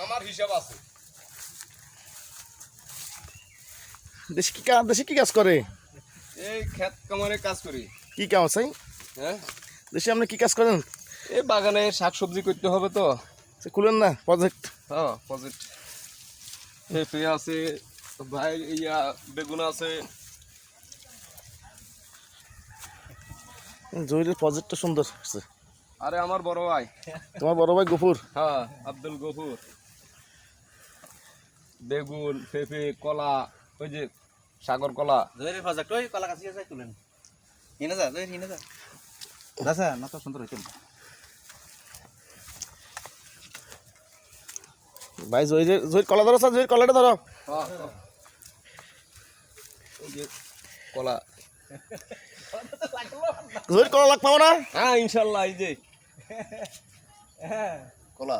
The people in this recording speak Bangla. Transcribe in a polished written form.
আমার হিসাব আছে। দেশে কি কাজ করে? এই ক্ষেত কামারে কাজ করি। কি কাম আছে? হ্যাঁ, দেশে আপনি কি কাজ করেন? এই বাগানে শাকসবজি করতে হবে তো। খুলেন না প্রজেক্ট। হ্যাঁ, প্রজেক্ট পেঁপে আছে, ভাই বেগুন আছে। জহিরের প্রজেক্টটা সুন্দর আছে। আরে আমার বড় ভাই। তোমার বড় ভাই গফুর? হ্যাঁ, আব্দুল গফুর। বেগুন, পেঁপে, কলা, ওই যে সাগর কলা। জহিরের প্রজেক্ট ওই কলা গাছ আছে তুলেন। হিনে যা জহির হিনে যা। দাসা না তো সুন্দর হইতো। ভাই জহির কলা ধরো, জহির কলাটা ধরো। হ্যাঁ, ওই যে কলা। জহির কলা লাগ পাবো না? হ্যাঁ, ইনশাল্লাহ। এই যে কলা।